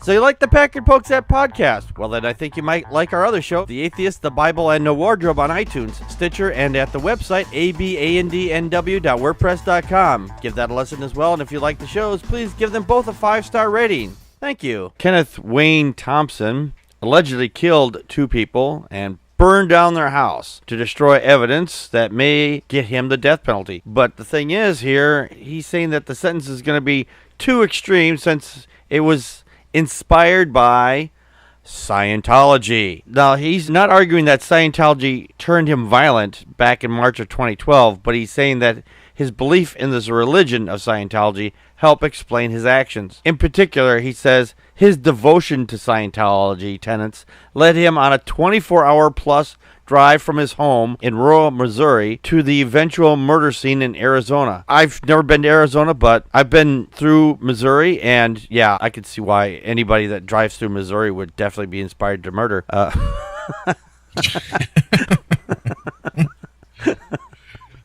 So you like the Packard Pokes At podcast? Well, then I think you might like our other show, The Atheist, the Bible, and No Wardrobe on iTunes, Stitcher, and at the website, abandnw.wordpress.com. Give that a listen as well, and if you like the shows, please give them both a 5-star rating. Thank you. Kenneth Wayne Thompson allegedly killed 2 people and burned down their house to destroy evidence that may get him the death penalty. But the thing is here, he's saying that the sentence is going to be too extreme since it was inspired by Scientology. Now, he's not arguing that Scientology turned him violent back in March of 2012, but he's saying that his belief in this religion of Scientology helped explain his actions. In particular, he says his devotion to Scientology tenets led him on a 24-hour plus drive from his home in rural Missouri to the eventual murder scene in Arizona. I've never been to Arizona, but I've been through Missouri, and yeah, I could see why anybody that drives through Missouri would definitely be inspired to murder.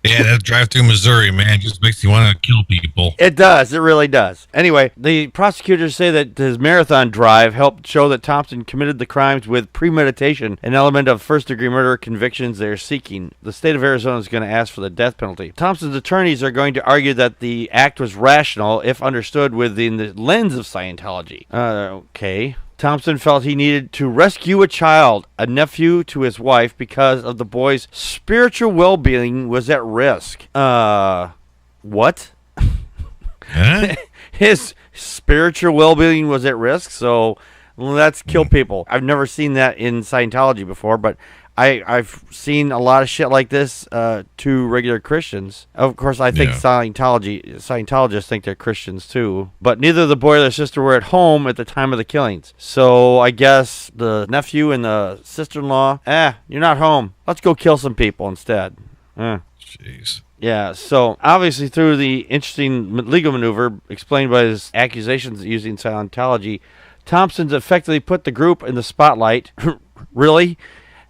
Yeah, that drive through Missouri, man, just makes you want to kill people. It does. It really does. Anyway, the prosecutors say that his marathon drive helped show that Thompson committed the crimes with premeditation, an element of first-degree murder convictions they are seeking. The state of Arizona is going to ask for the death penalty. Thompson's attorneys are going to argue that the act was rational if understood within the lens of Scientology. Okay. Thompson felt he needed to rescue a child, a nephew to his wife, because of the boy's spiritual well-being was at risk. What? Huh? His spiritual well-being was at risk, so let's kill people. I've never seen that in Scientology before, but I've seen a lot of shit like this to regular Christians. Of course, I think Scientologists think they're Christians too. But neither the boy or the sister were at home at the time of the killings. So I guess the nephew and the sister-in-law, you're not home. Let's go kill some people instead. Jeez. Yeah, so obviously through the interesting legal maneuver explained by his accusations using Scientology, Thompson's effectively put the group in the spotlight. Really?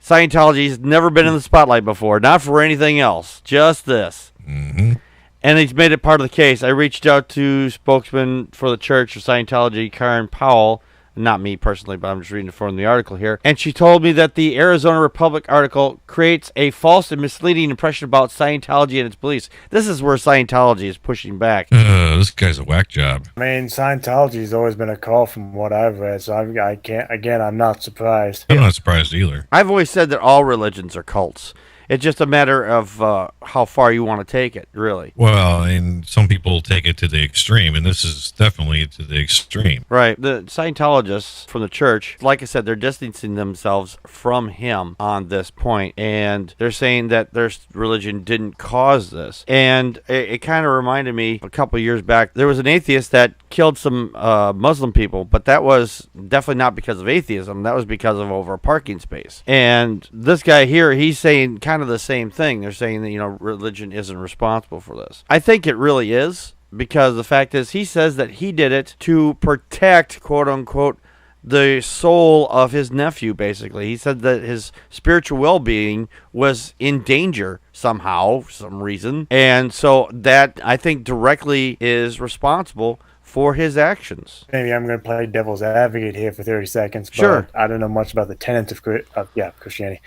Scientology's never been in the spotlight before, not for anything else, just this. Mm-hmm. And he's made it part of the case. I reached out to spokesman for the Church of Scientology, Karen Powell, not me personally, but I'm just reading it from the article here, and she told me that the Arizona Republic article creates a false and misleading impression about Scientology and its beliefs. This is where Scientology is pushing back. This guy's a whack job. I mean, Scientology's always been a call from what I've read, so I can't, again, I'm not surprised. I'm not surprised either. I've always said that all religions are cults. It's just a matter of how far you want to take it, really. Well, and some people take it to the extreme, and this is definitely to the extreme. Right. The Scientologists from the church, like I said, they're distancing themselves from him on this point, and they're saying that their religion didn't cause this. And it kind of reminded me, a couple of years back, there was an atheist that killed some Muslim people, but that was definitely not because of atheism. That was because of over a parking space. And this guy here, he's saying kind of the same thing. They're saying that, religion isn't responsible for this. I think it really is, because the fact is he says that he did it to protect, quote unquote, the soul of his nephew, basically. He said that his spiritual well-being was in danger somehow, for some reason. And so that, I think, directly is responsible for his actions. Maybe I'm going to play devil's advocate here for 30 seconds, but sure. I don't know much about the tenets of Christianity.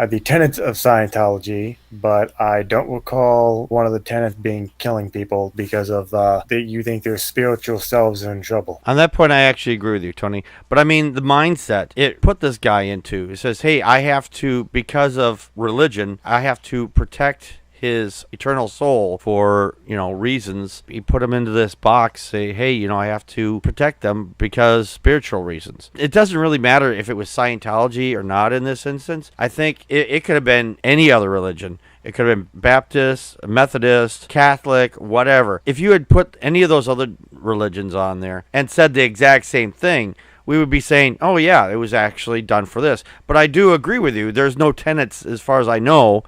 The tenets of Scientology, but I don't recall one of the tenets being killing people because of that you think their spiritual selves are in trouble. On that point, I actually agree with you, Tony. But I mean, the mindset it put this guy into, it says, hey, I have to, because of religion, I have to protect his eternal soul for, reasons. He put him into this box, say, hey, I have to protect them because spiritual reasons. It doesn't really matter if it was Scientology or not in this instance. I think it could have been any other religion. It could have been Baptist, Methodist, Catholic, whatever. If you had put any of those other religions on there and said the exact same thing, we would be saying, oh yeah, it was actually done for this. But I do agree with you. There's no tenets, as far as I know.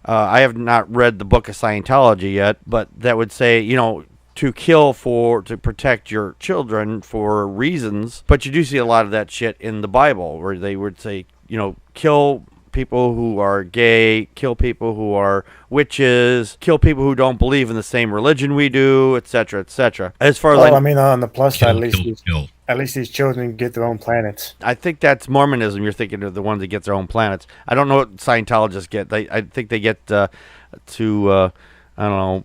I have not read the book of Scientology yet, but that would say, to kill to protect your children for reasons. But you do see a lot of that shit in the Bible where they would say, kill people who are gay, kill people who are witches, kill people who don't believe in the same religion we do, etc., etc. As far as Well, I mean, on the plus side, Kill. at least these children get their own planets. I think that's Mormonism. You're thinking of the ones that get their own planets. I don't know what Scientologists get. I think they get to I don't know,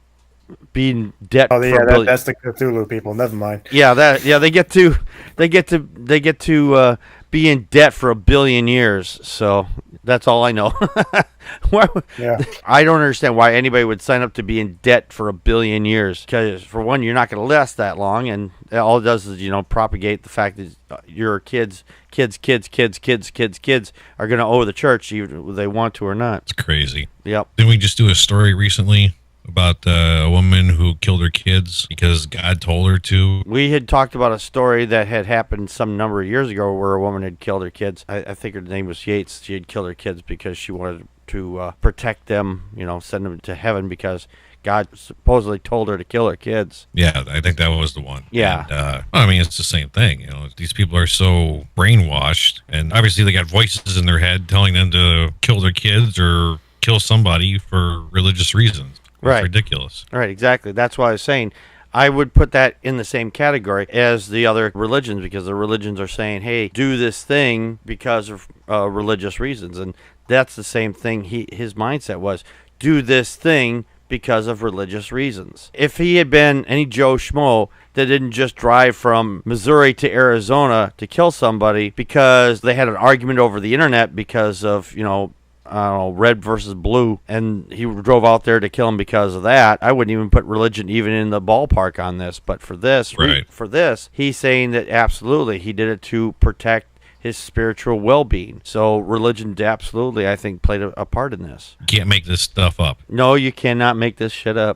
be in debt. Oh, for yeah, a billion. that's the Cthulhu people. Never mind. Yeah, they get to be in debt for 1 billion years. So that's all I know. Yeah. I don't understand why anybody would sign up to be in debt for 1 billion years. Because for one, you're not going to last that long, and all it does is propagate the fact that your kids are going to owe the church, even if they want to or not. It's crazy. Yep. Didn't we just do a story recently about a woman who killed her kids because God told her to? We had talked about a story that had happened some number of years ago where a woman had killed her kids. I think her name was Yates. She had killed her kids because she wanted to protect them, send them to heaven because God supposedly told her to kill her kids. Yeah, I think that was the one. Yeah. And, I mean, it's the same thing. These people are so brainwashed, and obviously they got voices in their head telling them to kill their kids or kill somebody for religious reasons. It's Right. ridiculous. Right, exactly. That's why I was saying I would put that in the same category as the other religions, because the religions are saying, hey, do this thing because of religious reasons. And that's the same thing his mindset was, do this thing because of religious reasons. If he had been any Joe Schmo that didn't just drive from Missouri to Arizona to kill somebody because they had an argument over the internet because of, red versus blue, and he drove out there to kill him because of that, I wouldn't even put religion even in the ballpark on this. But for this, Right. he's saying that absolutely he did it to protect his spiritual well-being. So religion absolutely, I think, played a part in this. You can't make this stuff up. No, you cannot make this shit up.